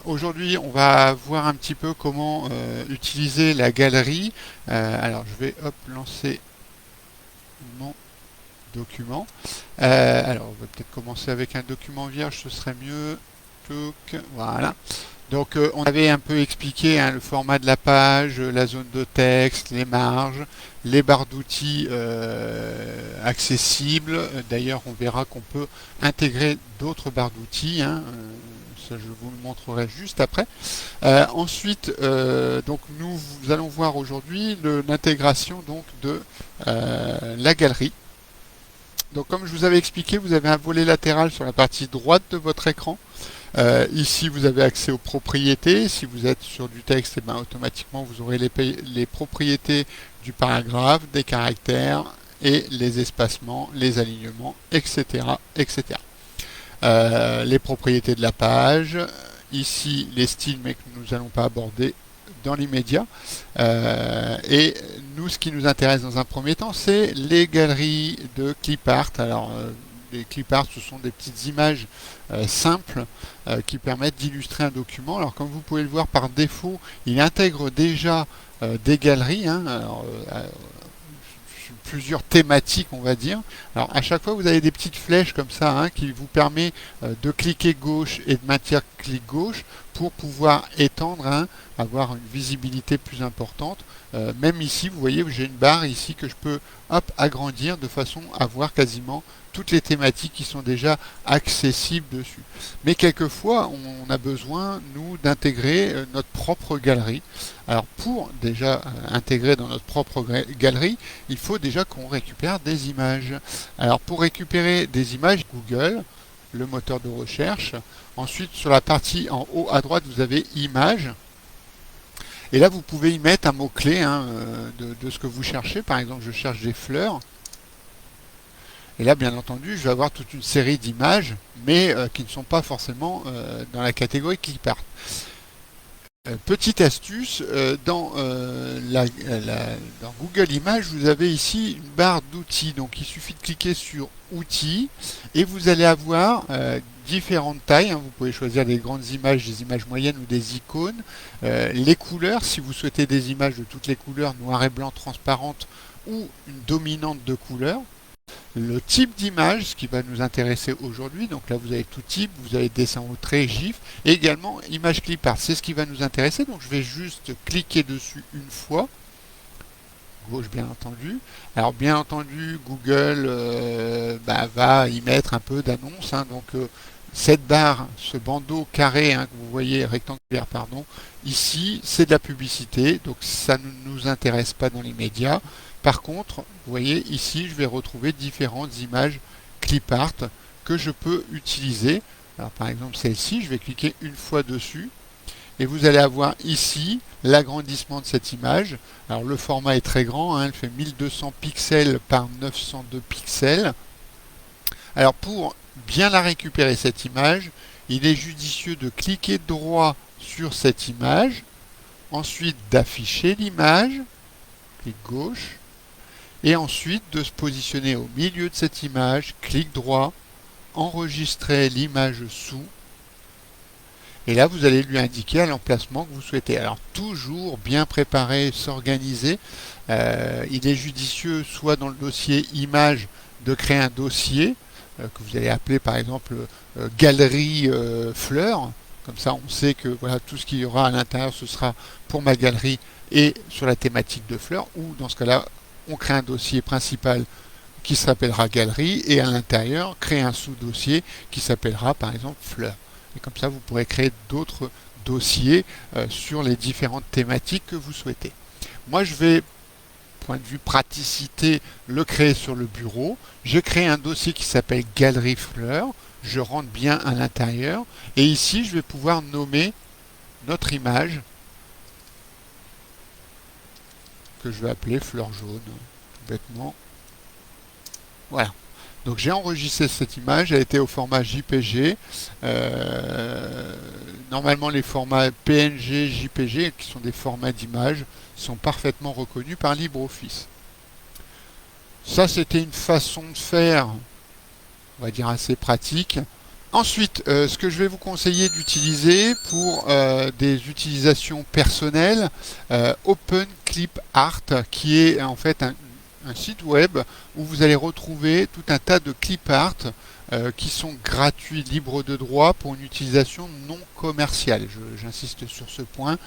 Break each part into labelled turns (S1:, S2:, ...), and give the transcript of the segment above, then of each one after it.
S1: Aujourd'hui, on va voir un petit peu comment utiliser la galerie. Alors, je vais lancer mon document. Alors, on va peut-être commencer avec un document vierge, ce serait mieux. Voilà. Donc, on avait un peu expliqué le format de la page, la zone de texte, les marges, les barres d'outils accessibles. D'ailleurs, on verra qu'on peut intégrer d'autres barres d'outils. Ça, je vous le montrerai juste après. Ensuite, donc nous allons voir aujourd'hui l'intégration donc de la galerie. Donc, comme je vous avais expliqué, vous avez un volet latéral sur la partie droite de votre écran. Ici, vous avez accès aux propriétés. Si vous êtes sur du texte, automatiquement, vous aurez les propriétés du paragraphe, des caractères et les espacements, les alignements, etc. etc. Les propriétés de la page. Ici, les styles, mais que nous n'allons pas aborder dans l'immédiat. Et nous, ce qui nous intéresse dans un premier temps, c'est les galeries de clipart. Alors, les clipart, ce sont des petites images simples qui permettent d'illustrer un document. Alors, comme vous pouvez le voir par défaut, il intègre déjà des galeries. Plusieurs thématiques, on va dire. Alors, à chaque fois, vous avez des petites flèches comme ça qui vous permet de cliquer gauche et de maintenir clic gauche pour pouvoir étendre, avoir une visibilité plus importante. Même ici, vous voyez, j'ai une barre ici que je peux agrandir de façon à voir quasiment toutes les thématiques qui sont déjà accessibles dessus. Mais quelquefois, on a besoin, nous, d'intégrer notre propre galerie. Alors, pour déjà intégrer dans notre propre galerie, il faut déjà qu'on récupère des images. Alors, pour récupérer des images, Google, le moteur de recherche. Ensuite, sur la partie en haut à droite, vous avez Images. Et là, vous pouvez y mettre un mot-clé de ce que vous cherchez. Par exemple, je cherche des fleurs. Et là, bien entendu, je vais avoir toute une série d'images, mais qui ne sont pas forcément dans la catégorie clipart. Petite astuce, dans Google Images, vous avez ici une barre d'outils. Donc, il suffit de cliquer sur Outils et vous allez avoir différentes tailles. Vous pouvez choisir des grandes images, des images moyennes ou des icônes. Les couleurs, si vous souhaitez des images de toutes les couleurs, noir et blanc, transparentes ou une dominante de couleurs. Le type d'image, ce qui va nous intéresser aujourd'hui, donc là vous avez tout type, vous avez dessin au trait, GIF, et également image clipart, c'est ce qui va nous intéresser, donc je vais juste cliquer dessus une fois, gauche bien entendu. Alors bien entendu, Google va y mettre un peu d'annonce, donc cette barre, ce bandeau carré que vous voyez, rectangulaire, pardon, ici c'est de la publicité, donc ça ne nous intéresse pas dans l'immédiat. Par contre, vous voyez ici, je vais retrouver différentes images clipart que je peux utiliser. Alors par exemple celle-ci, je vais cliquer une fois dessus et vous allez avoir ici l'agrandissement de cette image. Alors le format est très grand, elle fait 1200 pixels par 902 pixels. Alors pour bien la récupérer cette image, il est judicieux de cliquer droit sur cette image, ensuite d'afficher l'image, clic gauche, et ensuite de se positionner au milieu de cette image, clic droit, enregistrer l'image sous, et là vous allez lui indiquer l'emplacement que vous souhaitez. Alors toujours bien préparer, s'organiser. Il est judicieux soit dans le dossier image de créer un dossier que vous allez appeler par exemple galerie fleurs. Comme ça on sait que voilà, tout ce qu'il y aura à l'intérieur ce sera pour ma galerie et sur la thématique de fleurs, ou dans ce cas-là on crée un dossier principal qui s'appellera galerie et à l'intérieur créer un sous-dossier qui s'appellera par exemple fleurs. Et comme ça vous pourrez créer d'autres dossiers sur les différentes thématiques que vous souhaitez. Moi je vais, point de vue praticité, le créer sur le bureau. Je crée un dossier qui s'appelle galerie fleurs. Je rentre bien à l'intérieur et ici je vais pouvoir nommer notre image que je vais appeler fleur jaune, tout bêtement. Voilà. Donc j'ai enregistré cette image, elle était au format JPG. Normalement les formats PNG, JPG, qui sont des formats d'image, sont parfaitement reconnus par LibreOffice. Ça c'était une façon de faire, on va dire assez pratique, Ensuite, ce que je vais vous conseiller d'utiliser pour des utilisations personnelles, OpenClipArt, qui est en fait un site web où vous allez retrouver tout un tas de clip art qui sont gratuits, libres de droit pour une utilisation non commerciale. J'insiste sur ce point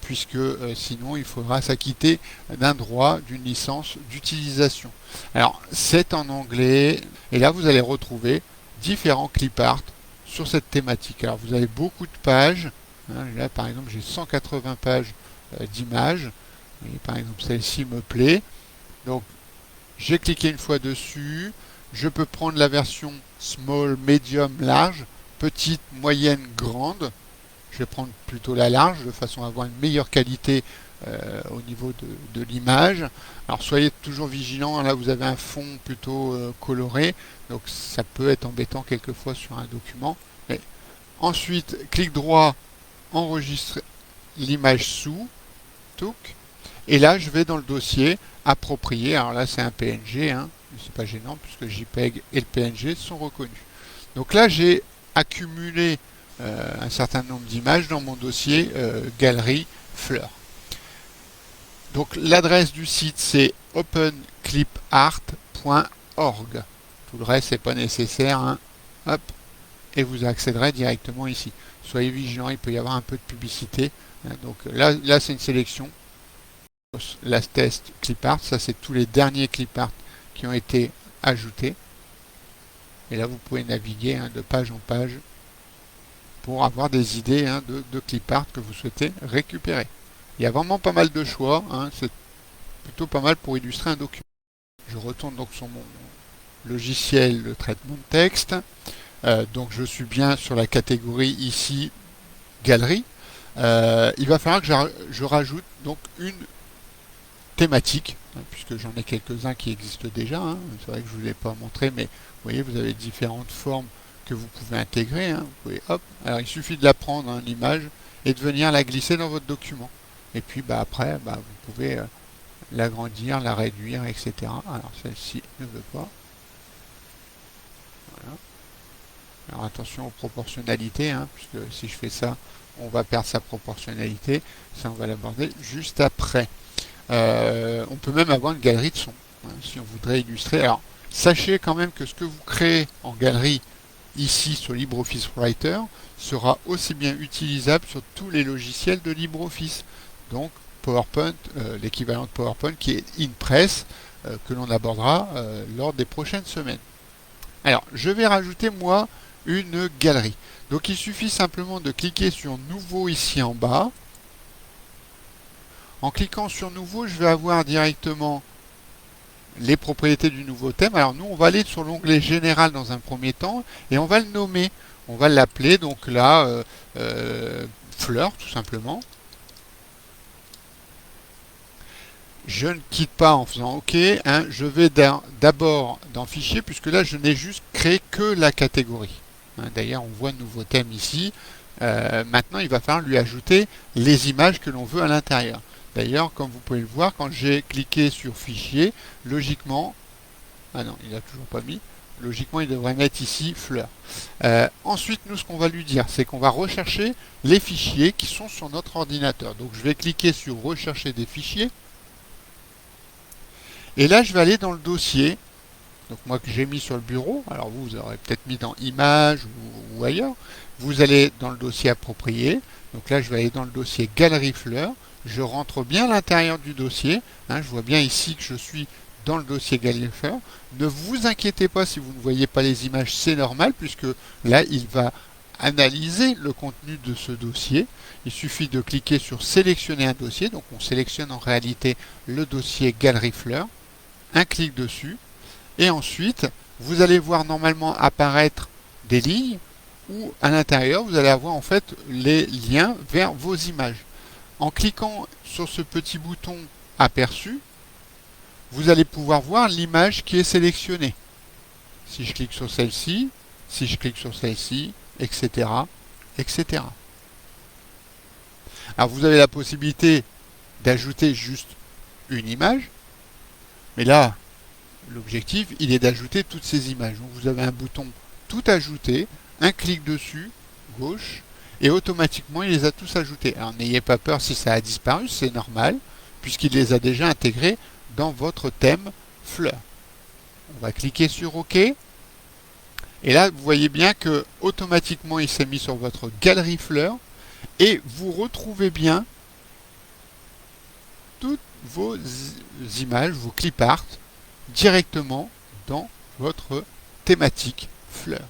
S1: puisque sinon il faudra s'acquitter d'un droit, d'une licence d'utilisation. Alors c'est en anglais et là vous allez retrouver différents clip art sur cette thématique. Alors vous avez beaucoup de pages. Là par exemple j'ai 180 pages d'images. Et par exemple celle-ci me plaît. Donc j'ai cliqué une fois dessus. Je peux prendre la version small, medium, large, petite, moyenne, grande. Je vais prendre plutôt la large de façon à avoir une meilleure qualité au niveau de l'image. Alors soyez toujours vigilants, là vous avez un fond plutôt coloré, donc ça peut être embêtant quelquefois sur un document. Mais ensuite, clic droit, enregistrer l'image sous, touc, et là je vais dans le dossier approprié. Alors là c'est un PNG, hein, mais c'est pas gênant puisque JPEG et le PNG sont reconnus. Donc là j'ai accumulé un certain nombre d'images dans mon dossier galerie fleurs. Donc l'adresse du site c'est openclipart.org. Tout le reste c'est pas nécessaire, hein. Hop, et vous accéderez directement ici. Soyez vigilants, il peut y avoir un peu de publicité. Donc là c'est une sélection. Last test clipart, ça c'est tous les derniers clipart qui ont été ajoutés. Et là vous pouvez naviguer de page en page pour avoir des idées de clipart que vous souhaitez récupérer. Il y a vraiment pas mal de choix, c'est plutôt pas mal pour illustrer un document. Je retourne donc sur mon logiciel de traitement de texte. Donc je suis bien sur la catégorie ici galerie. Il va falloir que je rajoute donc une thématique, puisque j'en ai quelques-uns qui existent déjà. C'est vrai que je ne vous l'ai pas montré, mais vous voyez, vous avez différentes formes que vous pouvez intégrer. Vous pouvez, hop, alors il suffit de la prendre, l'image, et de venir la glisser dans votre document. Et puis après, vous pouvez l'agrandir, la réduire, etc. Alors celle-ci ne veut pas. Voilà. Alors attention aux proportionnalités, puisque si je fais ça, on va perdre sa proportionnalité. Ça, on va l'aborder juste après. On peut même avoir une galerie de son, si on voudrait illustrer. Alors, sachez quand même que ce que vous créez en galerie ici sur LibreOffice Writer sera aussi bien utilisable sur tous les logiciels de LibreOffice. Donc, PowerPoint, l'équivalent de PowerPoint qui est InPress, que l'on abordera lors des prochaines semaines. Alors, je vais rajouter moi une galerie. Donc, il suffit simplement de cliquer sur Nouveau ici en bas. En cliquant sur Nouveau, je vais avoir directement les propriétés du nouveau thème. Alors nous, on va aller sur l'onglet Général dans un premier temps et on va le nommer. On va l'appeler donc là Fleurs, tout simplement. Je ne quitte pas en faisant OK. Je vais d'abord dans Fichier, puisque là, je n'ai juste créé que la catégorie. D'ailleurs, on voit nouveau thème ici. Maintenant, il va falloir lui ajouter les images que l'on veut à l'intérieur. D'ailleurs, comme vous pouvez le voir, quand j'ai cliqué sur Fichier, logiquement, ah non, il n'a toujours pas mis, logiquement, il devrait mettre ici Fleurs. Ensuite, nous, ce qu'on va lui dire, c'est qu'on va rechercher les fichiers qui sont sur notre ordinateur. Donc, je vais cliquer sur Rechercher des fichiers. Et là, je vais aller dans le dossier, donc moi que j'ai mis sur le bureau. Alors vous aurez peut-être mis dans Images ou ailleurs. Vous allez dans le dossier approprié. Donc là, je vais aller dans le dossier Galerie Fleurs. Je rentre bien à l'intérieur du dossier. Je vois bien ici que je suis dans le dossier Galerie Fleurs. Ne vous inquiétez pas si vous ne voyez pas les images, c'est normal, puisque là, il va analyser le contenu de ce dossier. Il suffit de cliquer sur Sélectionner un dossier. Donc on sélectionne en réalité le dossier Galerie Fleurs. Un clic dessus. Et ensuite, vous allez voir normalement apparaître des lignes où à l'intérieur, vous allez avoir en fait les liens vers vos images. En cliquant sur ce petit bouton aperçu, vous allez pouvoir voir l'image qui est sélectionnée. Si je clique sur celle-ci, si je clique sur celle-ci, etc., etc. Alors vous avez la possibilité d'ajouter juste une image, mais là, l'objectif, il est d'ajouter toutes ces images. Donc vous avez un bouton Tout ajouter un clic dessus, gauche, et automatiquement il les a tous ajoutés. Alors n'ayez pas peur si ça a disparu, c'est normal, puisqu'il les a déjà intégrés dans votre thème fleur. On va cliquer sur OK. Et là, vous voyez bien que automatiquement il s'est mis sur votre galerie fleurs et vous retrouvez bien toutes vos images, vos clip art directement dans votre thématique fleur.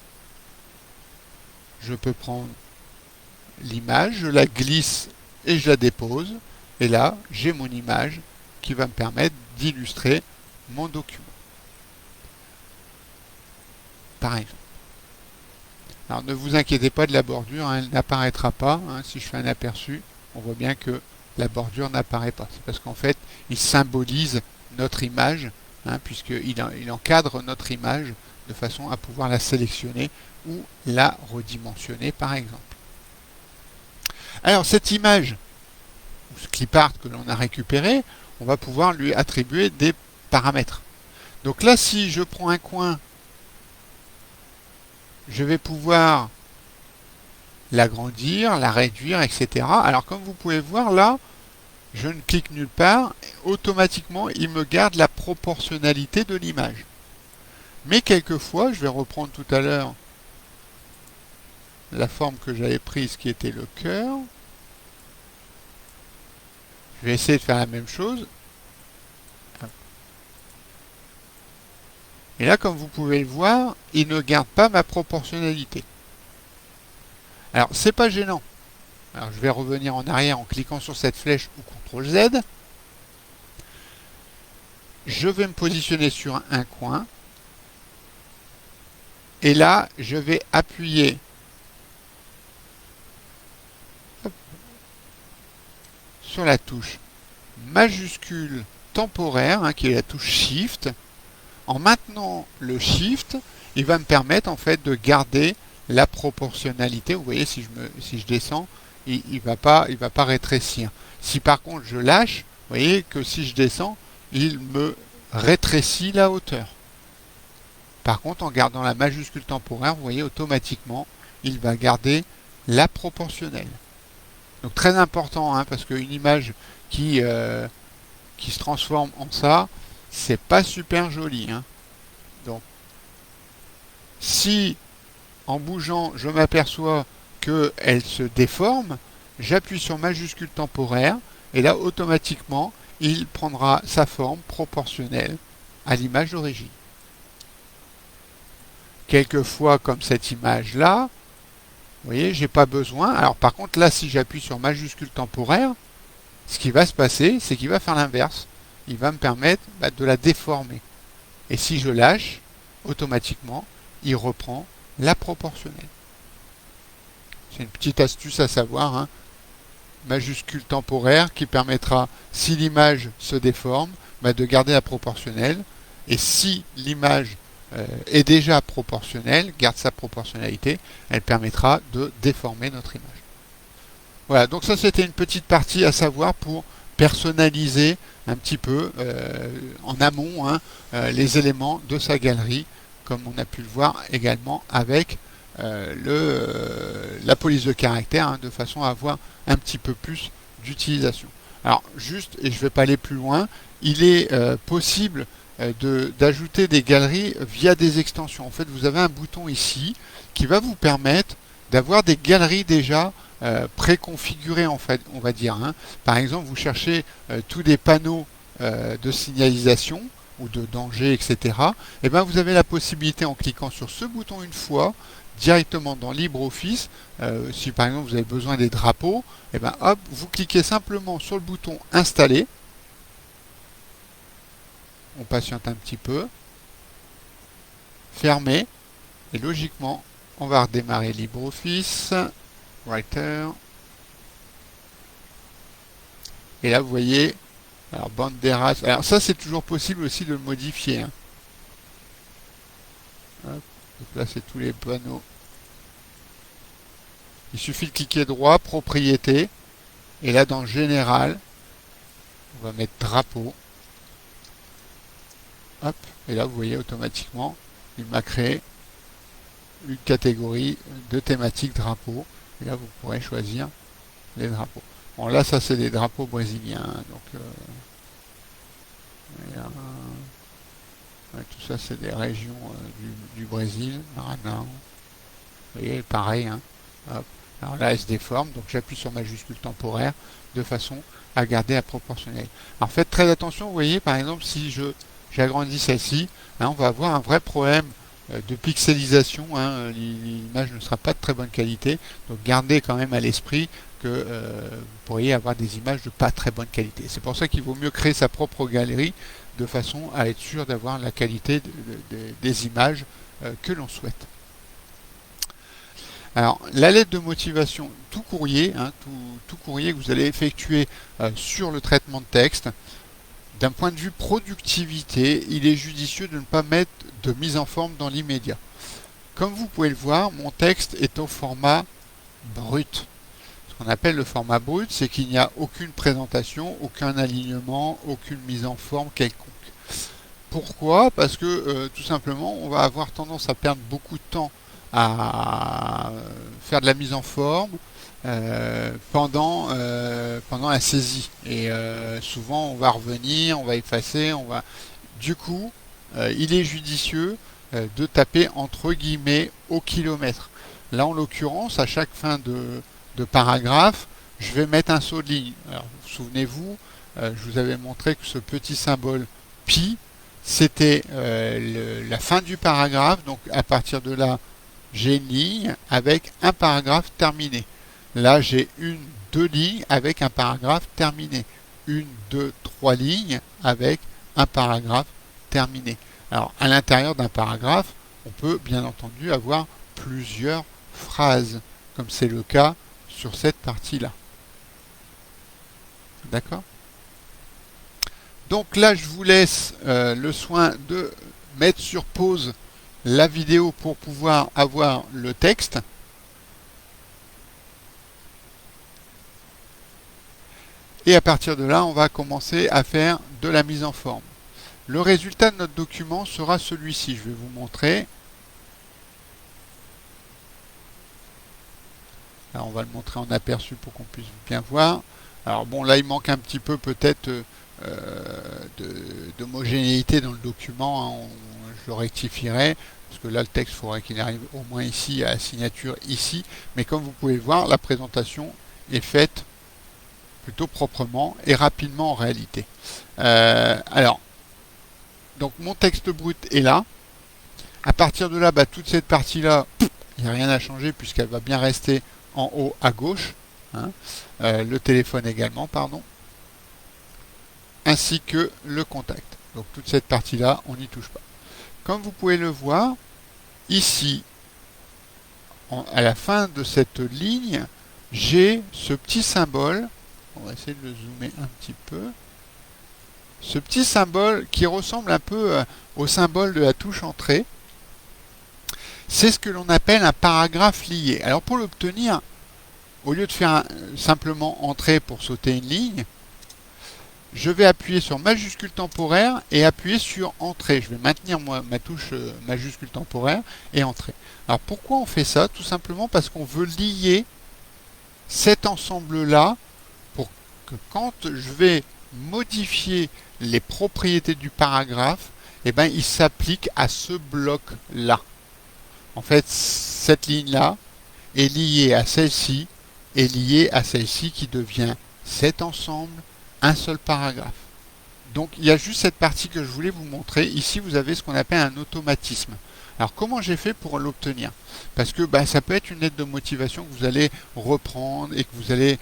S1: Je peux prendre l'image, je la glisse et je la dépose. Et là, j'ai mon image qui va me permettre d'illustrer mon document. Par exemple. Alors ne vous inquiétez pas de la bordure, hein, elle n'apparaîtra pas. Hein, si je fais un aperçu, on voit bien que la bordure n'apparaît pas. C'est parce qu'en fait, il symbolise notre image, hein, puisqu'il encadre notre image de façon à pouvoir la sélectionner ou la redimensionner par exemple. Alors cette image, ou ce clip art que l'on a récupéré, on va pouvoir lui attribuer des paramètres. Donc là, si je prends un coin, je vais pouvoir l'agrandir, la réduire, etc. Alors comme vous pouvez voir là, je ne clique nulle part, automatiquement il me garde la proportionnalité de l'image. Mais quelquefois, je vais reprendre tout à l'heure la forme que j'avais prise qui était le cœur. Je vais essayer de faire la même chose. Et là, comme vous pouvez le voir, il ne garde pas ma proportionnalité. Alors, c'est pas gênant. Alors, je vais revenir en arrière en cliquant sur cette flèche ou CTRL Z. Je vais me positionner sur un coin. Et là, je vais appuyer sur la touche majuscule temporaire, hein, qui est la touche Shift. En maintenant le Shift, il va me permettre en fait de garder la proportionnalité. Vous voyez, si je descends, il va pas rétrécir. Si par contre je lâche, vous voyez que si je descends, il me rétrécit la hauteur. Par contre, en gardant la majuscule temporaire, vous voyez automatiquement, il va garder la proportionnelle. Donc très important, hein, parce qu'une image qui se transforme en ça, c'est pas super joli. Hein. Donc, si en bougeant, je m'aperçois qu'elle se déforme, j'appuie sur majuscule temporaire et là, automatiquement, il prendra sa forme proportionnelle à l'image d'origine. Quelquefois, comme cette image-là, vous voyez, j'ai pas besoin. Alors par contre, là, si j'appuie sur majuscule temporaire, ce qui va se passer, c'est qu'il va faire l'inverse. Il va me permettre de la déformer. Et si je lâche, automatiquement, il reprend la proportionnelle. C'est une petite astuce à savoir, hein. Majuscule temporaire qui permettra, si l'image se déforme, de garder la proportionnelle. Et si l'image est déjà proportionnelle, garde sa proportionnalité, elle permettra de déformer notre image. Voilà, donc ça c'était une petite partie à savoir pour personnaliser un petit peu en amont, hein, les éléments de sa galerie, comme on a pu le voir également avec la police de caractère, hein, de façon à avoir un petit peu plus d'utilisation. Alors juste, et je ne vais pas aller plus loin, il est possible d'ajouter des galeries via des extensions. En fait, vous avez un bouton ici qui va vous permettre d'avoir des galeries déjà préconfigurées, en fait, on va dire. Hein. Par exemple, vous cherchez tous des panneaux de signalisation ou de danger, etc. Et bien, vous avez la possibilité, en cliquant sur ce bouton une fois, directement dans LibreOffice, si par exemple vous avez besoin des drapeaux, et ben hop, vous cliquez simplement sur le bouton Installer. On patiente un petit peu, fermez, et logiquement, on va redémarrer LibreOffice, Writer, et là vous voyez, alors Banderas, alors ça c'est toujours possible aussi de le modifier. Hein. Hop, de placer tous les panneaux. Il suffit de cliquer droit, propriété, et là dans Général, on va mettre drapeau. Hop, et là vous voyez automatiquement, il m'a créé une catégorie de thématique drapeau. Et là, vous pourrez choisir les drapeaux. Bon, là, ça, c'est les drapeaux brésiliens. Donc, ouais, tout ça, c'est des régions du Brésil. Maranhão. Vous voyez, pareil. Hein. Hop. Alors là, elle se déforme. Donc, j'appuie sur majuscule temporaire de façon à garder la proportionnelle. Alors, faites très attention. Vous voyez, par exemple, si j'agrandis celle-ci, hein, on va avoir un vrai problème de pixelisation. Hein. L'image ne sera pas de très bonne qualité. Donc, gardez quand même à l'esprit que vous pourriez avoir des images de pas très bonne qualité. C'est pour ça qu'il vaut mieux créer sa propre galerie de façon à être sûr d'avoir la qualité des images que l'on souhaite. Alors, la lettre de motivation, tout courrier, hein, tout courrier que vous allez effectuer sur le traitement de texte, d'un point de vue productivité, il est judicieux de ne pas mettre de mise en forme dans l'immédiat. Comme vous pouvez le voir, mon texte est au format brut. Ce qu'on appelle le format brut, c'est qu'il n'y a aucune présentation, aucun alignement, aucune mise en forme quelconque. Pourquoi? Parce que tout simplement, on va avoir tendance à perdre beaucoup de temps à faire de la mise en forme pendant la saisie. Et souvent, on va revenir, on va effacer, Du coup, il est judicieux de taper entre guillemets au kilomètre. Là, en l'occurrence, à chaque fin de paragraphe, je vais mettre un saut de ligne. Alors, souvenez-vous, je vous avais montré que ce petit symbole pi, c'était la fin du paragraphe. Donc, à partir de là, j'ai une ligne avec un paragraphe terminé. Là, j'ai deux lignes avec un paragraphe terminé. Deux, trois lignes avec un paragraphe terminé. Alors, à l'intérieur d'un paragraphe, on peut bien entendu avoir plusieurs phrases, comme c'est le cas sur cette partie-là. D'accord? Donc là, je vous laisse le soin de mettre sur pause la vidéo pour pouvoir avoir le texte. Et à partir de là, on va commencer à faire de la mise en forme. Le résultat de notre document sera celui-ci. Je vais vous montrer. Là, on va le montrer en aperçu pour qu'on puisse bien voir. Alors bon, là, il manque un petit peu peut-être d'homogénéité dans le document. Hein. Je le rectifierai. Parce que là, le texte, il faudrait qu'il arrive au moins ici, à la signature ici. Mais comme vous pouvez le voir, la présentation est faite plutôt proprement et rapidement en réalité. Alors, donc mon texte brut est là. À partir de là, toute cette partie-là, il n'y a rien à changer puisqu'elle va bien rester en haut à gauche. Hein. Le téléphone également, pardon. Ainsi que le contact. Donc toute cette partie-là, on n'y touche pas. Comme vous pouvez le voir, ici, à la fin de cette ligne, j'ai ce petit symbole. On va essayer de le zoomer un petit peu. Ce petit symbole qui ressemble un peu au symbole de la touche entrée. C'est ce que l'on appelle un paragraphe lié. Alors pour l'obtenir, au lieu de faire simplement entrée pour sauter une ligne, je vais appuyer sur majuscule temporaire et appuyer sur entrée. Je vais maintenir ma touche majuscule temporaire et entrée. Alors pourquoi on fait ça? Tout simplement parce qu'on veut lier cet ensemble-là pour que quand je vais modifier les propriétés du paragraphe, il s'applique à ce bloc-là. En fait, cette ligne-là est liée à celle-ci et liée à celle-ci qui devient cet ensemble, un seul paragraphe. Donc il y a juste cette partie que je voulais vous montrer. Ici, vous avez ce qu'on appelle un automatisme. Alors comment j'ai fait pour l'obtenir? Parce que ça peut être une lettre de motivation que vous allez reprendre et que vous allez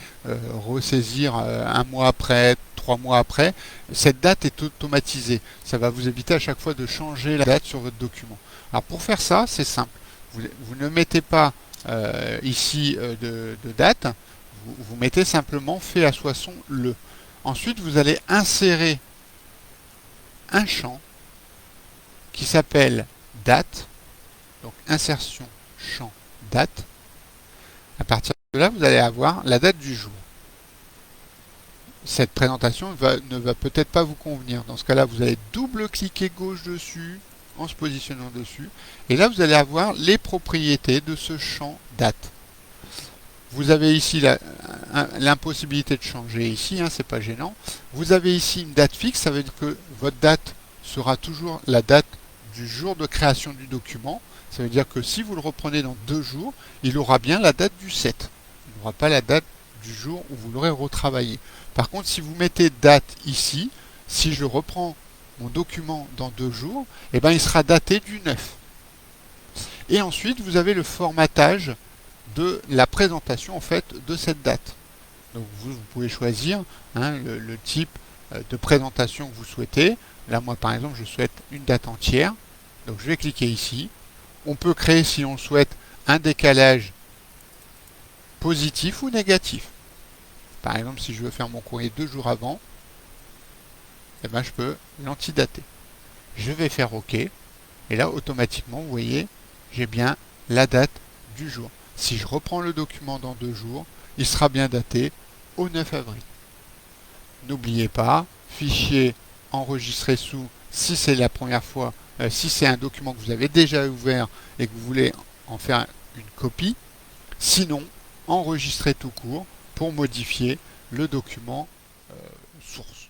S1: ressaisir un mois après, 3 mois après. Cette date est automatisée. Ça va vous éviter à chaque fois de changer la date sur votre document. Alors pour faire ça, c'est simple. Vous ne mettez pas ici de date. Vous mettez simplement fait à Soissons le. Ensuite, vous allez insérer un champ qui s'appelle date. Donc, insertion champ date. À partir de là, vous allez avoir la date du jour. Cette présentation ne va peut-être pas vous convenir. Dans ce cas-là, vous allez double-cliquer gauche dessus, en se positionnant dessus. Et là, vous allez avoir les propriétés de ce champ date. Vous avez ici l'impossibilité de changer ici, c'est pas gênant. Vous avez ici une date fixe, ça veut dire que votre date sera toujours la date du jour de création du document. Ça veut dire que si vous le reprenez dans 2 jours, il aura bien la date du 7. Il n'aura pas la date du jour où vous l'aurez retravaillé. Par contre, si vous mettez date ici, si je reprends mon document dans 2 jours, eh ben, il sera daté du 9. Et ensuite, vous avez le formatage de la présentation en fait de cette date. Donc vous pouvez choisir le type de présentation que vous souhaitez. Là, moi, par exemple, je souhaite une date entière. Donc je vais cliquer ici. On peut créer, si on souhaite, un décalage positif ou négatif. Par exemple, si je veux faire mon courrier 2 jours avant, eh ben, je peux l'antidater. Je vais faire OK. Et là, automatiquement, vous voyez, j'ai bien la date du jour. Si je reprends le document dans 2 jours, il sera bien daté au 9 avril. N'oubliez pas, fichier enregistré sous, si c'est la première fois, si c'est un document que vous avez déjà ouvert et que vous voulez en faire une copie. Sinon, enregistrez tout court pour modifier le document source.